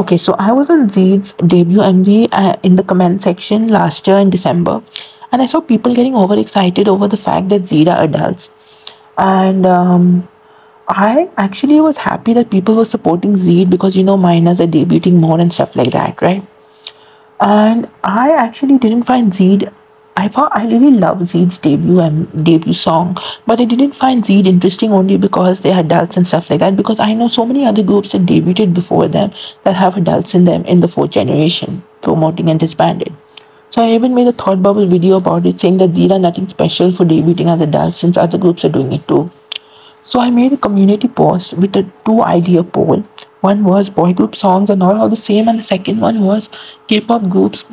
Okay, so I was on Zeed's debut MV in the comment section last year in December, and I saw people getting overexcited over the fact that Zeed are adults. And I actually was happy that people were supporting Zeed because minors are debuting more and stuff like that, right? And I actually didn't find Zeed. I really love Zeed's debut song, but I didn't find Zeed interesting only because they had adults and stuff like that. Because I know so many other groups that debuted before them that have adults in them in the fourth generation, promoting and disbanded. So I even made a thought bubble video about it, saying that Zeed are nothing special for debuting as adults since other groups are doing it too. So I made a community post with a two-idea poll. One was boy group songs are not all the same, and the second one was K-pop groups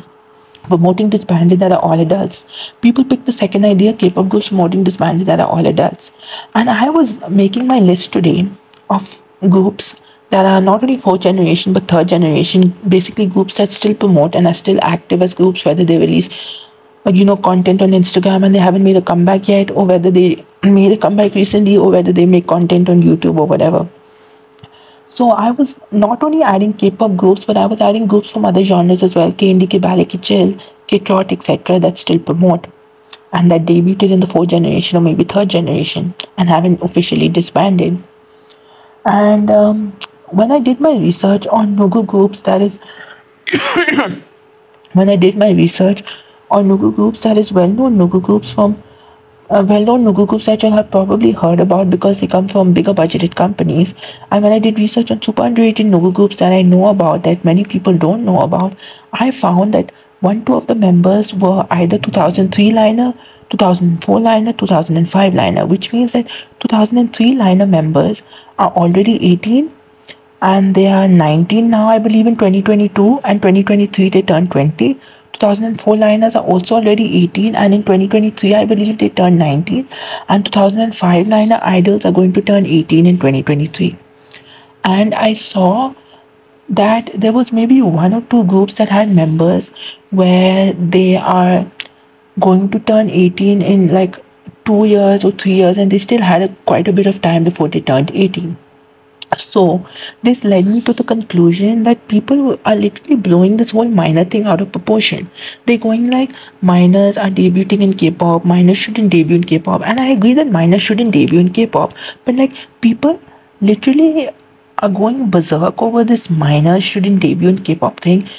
promoting disbanded that are all adults. People picked the second idea, K-pop groups promoting disbanded that are all adults. And I was making my list today of groups that are not only fourth generation but third generation, basically groups that still promote and are still active as groups, whether they release content on Instagram and they haven't made a comeback yet, or whether they made a comeback recently, or whether they make content on YouTube or whatever. So I was not only adding K-pop groups, but I was adding groups from other genres as well, K-indie, K-ballet, K-chill, K-trot, etc. that still promote and that debuted in the fourth generation or maybe third generation and haven't officially disbanded. And when I did my research on Nugu groups, that is when I did my research on Nugu groups, that is well-known Nugu groups from well-known Nugu groups that you have probably heard about because they come from bigger budgeted companies. And when I did research on super underrated Nugu groups that I know about that many people don't know about, I found that two of the members were either 2003 liner, 2004 liner, 2005 liner, which means that 2003 liner members are already 18 and they are 19 now, I believe, in 2022, and 2023 they turned 20. 2004 liners are also already 18, and in 2023 I believe they turned 19, and 2005 liner idols are going to turn 18 in 2023. And I saw that there was maybe one or two groups that had members where they are going to turn 18 in like 2 years or 3 years, and they still had quite a bit of time before they turned 18. So this led me to the conclusion that people are literally blowing this whole minor thing out of proportion. They're going like minors are debuting in K-pop, minors shouldn't debut in K-pop, and I agree that minors shouldn't debut in K-pop, but like people literally are going berserk over this minors shouldn't debut in K-pop thing,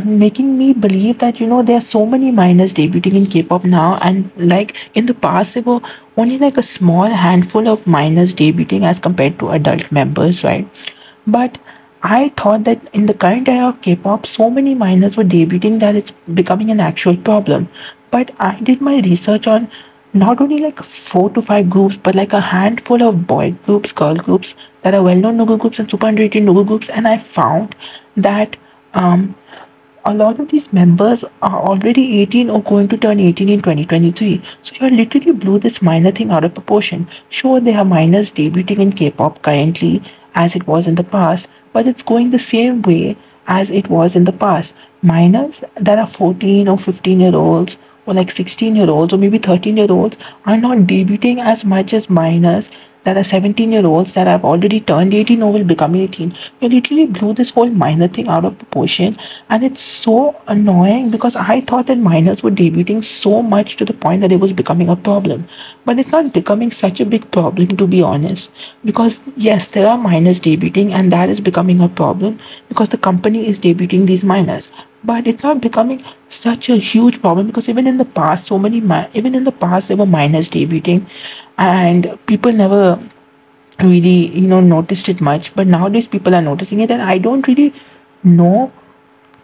making me believe that there are so many minors debuting in K-pop now, and like in the past there were only like a small handful of minors debuting as compared to adult members, right? But I thought that in the current era of K-pop, so many minors were debuting that it's becoming an actual problem. But I did my research on not only like 4 to 5 groups, but like a handful of boy groups, girl groups that are well-known Nugu groups and super underrated Nugu groups, and I found that um, a lot of these members are already 18 or going to turn 18 in 2023. So you literally blew this minor thing out of proportion. Sure, there are minors debuting in K-pop currently as it was in the past, but it's going the same way as it was in the past. Minors that are 14 or 15-year-olds or like 16-year-olds or maybe 13-year-olds are not debuting as much as minors that are 17-year-olds that have already turned 18 or will become 18. You literally blew this whole minor thing out of proportion, and it's so annoying because I thought that minors were debuting so much to the point that it was becoming a problem. But it's not becoming such a big problem, to be honest, because yes, there are minors debuting and that is becoming a problem because the company is debuting these minors, but it's not becoming such a huge problem because even in the past even in the past there were minors debuting and people never really noticed it much, but nowadays people are noticing it, and I don't really know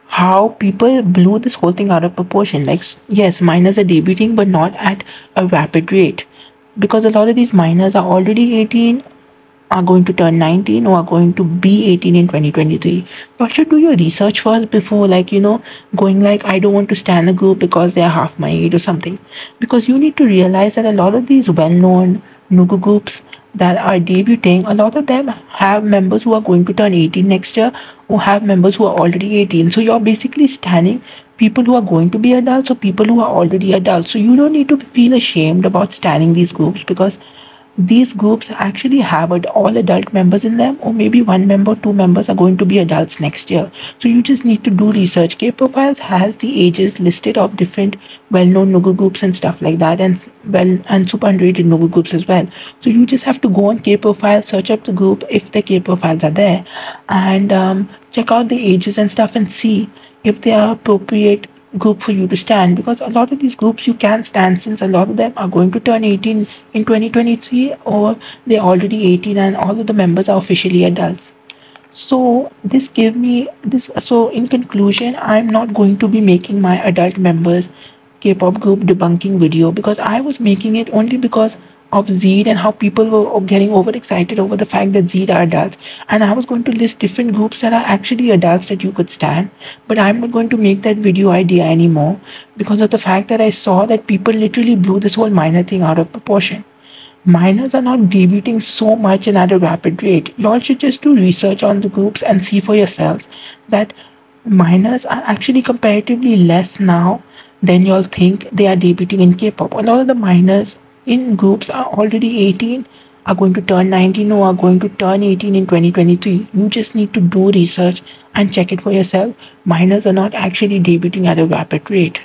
how people blew this whole thing out of proportion. Like, yes, minors are debuting but not at a rapid rate because a lot of these minors are already 18, are going to turn 19, or are going to be 18 in 2023. You should do your research first before going like, I don't want to stand a group because they are half my age or something. Because you need to realize that a lot of these well-known Nugu groups that are debuting, a lot of them have members who are going to turn 18 next year or have members who are already 18. So you're basically standing people who are going to be adults or people who are already adults. So you don't need to feel ashamed about standing these groups because these groups actually have all adult members in them, or maybe one member, two members are going to be adults next year. So you just need to do research. K Profiles has the ages listed of different well-known Nugu groups and stuff like that, and super underrated Nugu groups as well. So you just have to go on K Profiles, search up the group if the K Profiles are there, and check out the ages and stuff and see if they are appropriate group for you to stand, because a lot of these groups you can stand, since a lot of them are going to turn 18 in 2023, or they're already 18 and all of the members are officially adults. So this gave me this. So in conclusion, I'm not going to be making my adult members K-pop group debunking video, because I was making it only because of Zed and how people were getting overexcited over the fact that Zed are adults. And I was going to list different groups that are actually adults that you could stand. But I'm not going to make that video idea anymore because of the fact that I saw that people literally blew this whole minor thing out of proportion. Minors are not debuting so much and at a rapid rate. Y'all should just do research on the groups and see for yourselves that minors are actually comparatively less now than y'all think they are debuting in K-pop. A lot of the minors in groups are already 18, are going to turn 19, or are going to turn 18 in 2023. You just need to do research and check it for yourself. Minors are not actually debuting at a rapid rate.